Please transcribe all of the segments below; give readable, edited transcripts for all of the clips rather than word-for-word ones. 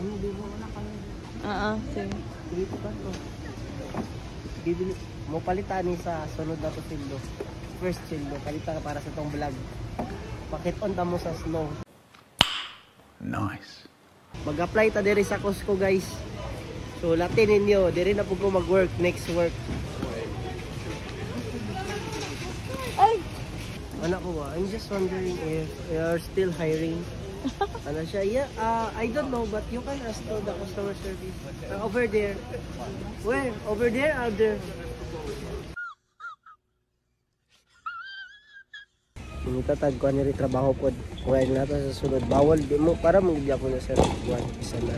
Sige. Dito ka to. Bibili mo palitan ni sa sunod na to sildo. First sildo, palitan ka para sa tong vlog. Pakit-on ta mo sa snow. Nice. Mag-apply ta diri sa Costco, guys. So latin ninyo, diri na po ko mag-work next work. Ay. Anak ko ba? I'm just wondering if you're still hiring. Ano siya? Yeah, I don't know, but you can ask to the customer service. Over there. Where? Over there or there? Itatag ko ni trabaho po. Kuha na to sa sunod. Bawal di mo para magdi ako na sa buwan isa na.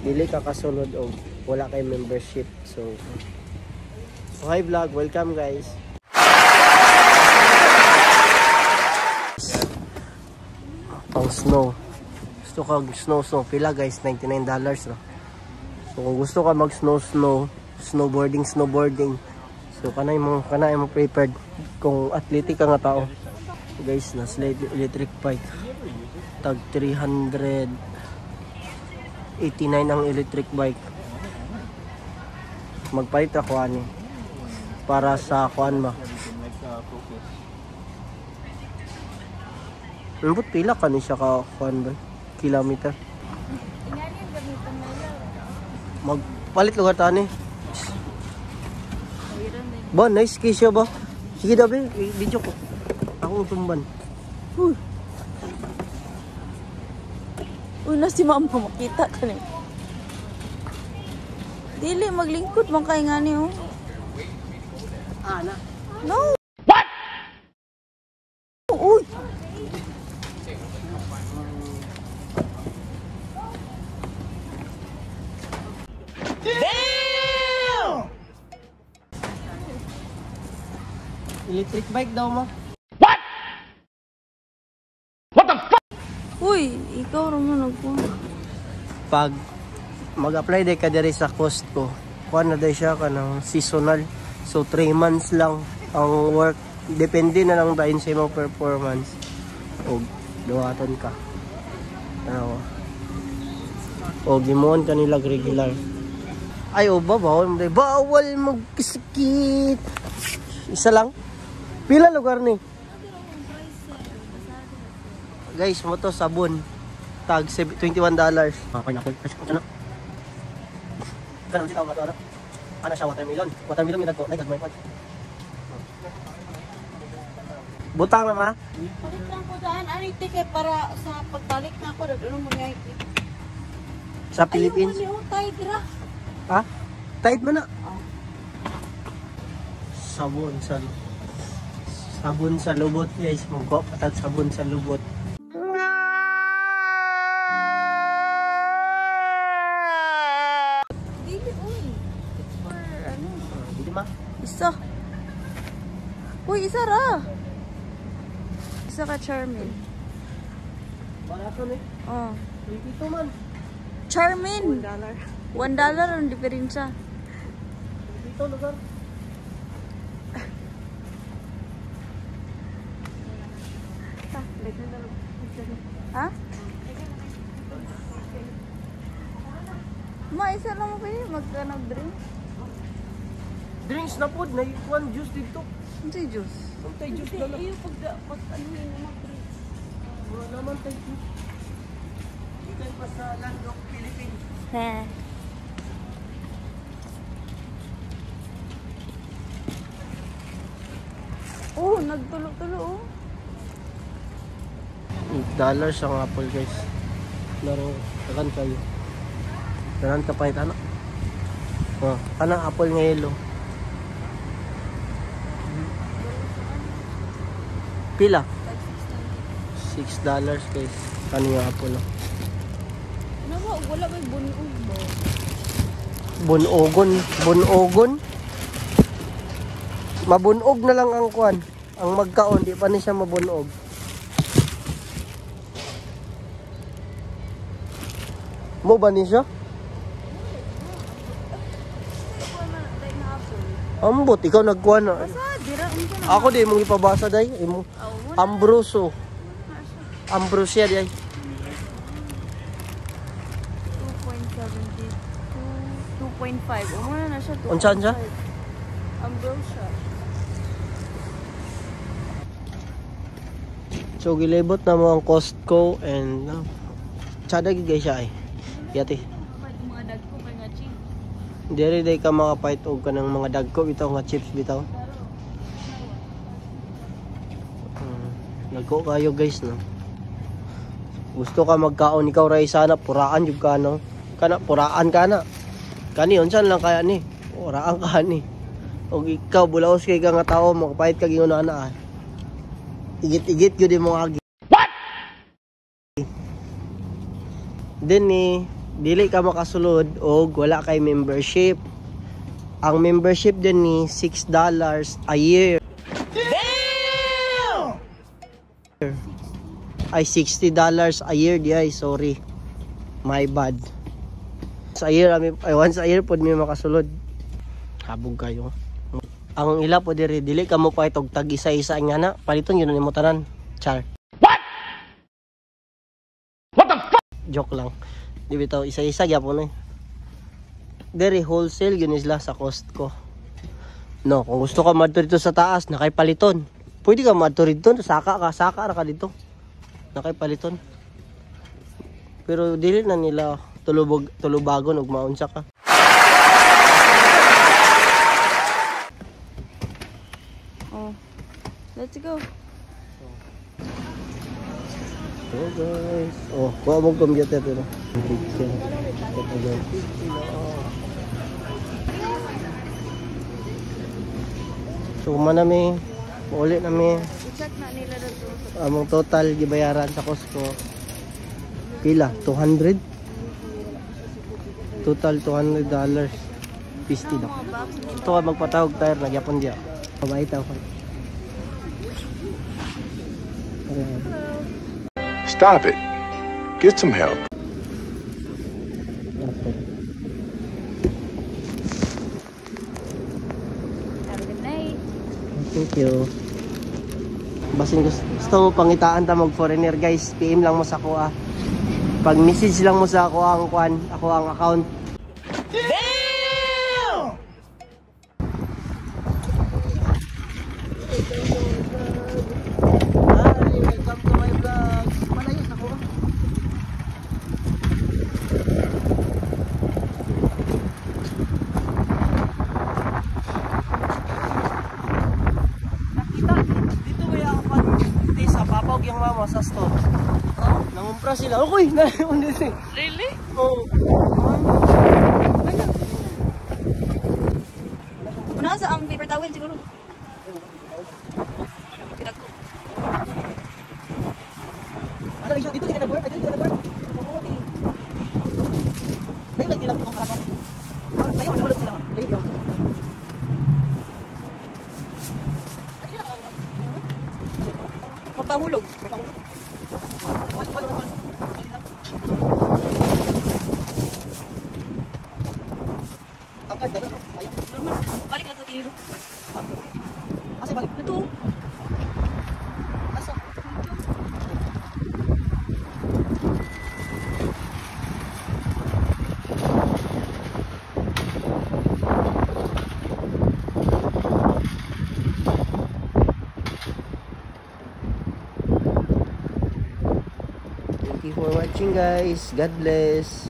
Dili ka kasunod o wala kay membership. So hi vlog, welcome guys. Pang snow. Gusto ka snow pila guys, $99 no. So kung gusto ka mag snowboarding. So kanay mo prepared kung athletic ka nga tao. Guys, na sled electric bike. Tag 389 ang electric bike. Magpalit ako ani para sa kuan ba. Ambot pila ka ni siya ka kuan ba? Kilometer. Magpalit lugar tani. Ba, nice case siya ba? Sige dabi, video ko. Akong tumban. Uy, na si mama makita ka ni. Dili maglingkod man kay ngani oh. Ana. No. What? Uy. Damn! Electric bike daw mo. Uy, ikaw naman nagpuno. Pag mag-apply day ka diri sa Costco, kuha na day siya ka ng seasonal. So 3 months lang ang work. Depende na lang dahin sa imong performance. O duwaton ka. Ano? O gimuon ka nila regular. Ay o bawal magkasakit. Isa lang. Pila lugar ni? Guys, mo to sabon. Tag $21. Pineapple. Ano? Ganun sila ang ano? Ano siya, watermelon? Watermelon yung nagko. Ay, gagmay pa. Butang na ma? Palit lang ko daan. Ano yung ticket para sa pagbalik na ako? Ano mo niya ito? Sa Philippines? Ayaw mo niyo, Tide ra. Ha? Tide mo na? Sabon sa lubot guys. Mungko patag sabon sa lubot. Isa. Uy, isa ra. Isa ka Charmin. Barato ni? Oh. 22 man. Charmin. $1. $1 ang diferensya. 22 lugar. Ha? Ma, isa lang mo kayo. Magka-drink. Drinks na po. One juice dito. Ano si juice? Tay juice na lang. Iyo pag-anuhin mo mag-drink. Wala naman tay juice. Ikan pa sa Land of Philippines. He. Oh, nagtulo-tulo oh. $8 ang apple guys. Laro, tagan kayo. Tagan ka pa ito anak. Oh, kanang apple nga yellow. Pila? $6 guys. Kano yung apple oh. Ano ba? Wala ba yung bunog ba? Bunogon? Mabunog na lang ang kwan. Ang magkaon, di pa ni siya mabunog. Mo ba ni siya? Ambot, ikaw nagkuha na. Ako di mong ipabasa day. Ambrosia day. 2.5. Umuna na siya. Unsa siya? Ambrosia. So gilibot na mo ang Costco and tsada gid guys siya ay. Yati. Mga dagko kay nga chips. Diri day ka makapait og kanang mga dagko bitaw nga chips bitaw. Dagko kayo guys no. Gusto ka magkaon ikaw ray sana puraan jud ka no. Kana puraan kana. Kani unsan lang kaya ni? Puraan ka ni. Og ikaw bulaos kay ka nga tawo makapait ka gingon ana. Igit-igit gyud mo agi. What? Then dili ka makasulod og wala kay membership. Ang membership din ni $6 a year. Damn! Ay $60 a year di ay, sorry. My bad. Sa year ay once a year pod mi makasulod. Habog kayo. Ang ila po diri dili ka mo pa itog tag isa-isa nga na paliton yun nimo tanan. Char. What the fuck? Joke lang. Di bitaw isa-isa gyapon eh. Diri wholesale yun isla sa Costco. No, kung gusto ka madto dito sa taas nakay paliton. Pwede ka madto dito, saka ra ka dito. Nakay paliton. Pero dili na nila tulubagon og maunsa ka. Let's go. So guys, kuha mong computer pero. So manami, ulit nami. I-check na nila dito. Among total gibayaran sa Costco. Pila? 200? Total $200. 50 daw. Ito ka magpatawag tayo na gyapon dia. Pabait ako. Stop it. Get some help. Have a good night. Thank you. Basin gusto mo pangitaan ta mag foreigner guys, PM lang mo sa ako ah. Pag message lang mo sa ako ang account. Damn! Hi, welcome to my vlog. Malayos ako. Dito kaya ako pag sa papawag yung mama sa store. Nangumpra sila. Okay, naiundi siya. Really? Oo. Una sa ang paper towel siguro. Pinag ko. Ano lang siya? Dito din na-board? Dito na-board? Dahil lang nilang itong harapan. Ayaw, nakulog sila. Dahil lang. Magpahulog. Balik na ito tiniro. Kasi balik. Ito. Asa? Thank you for watching guys. God bless.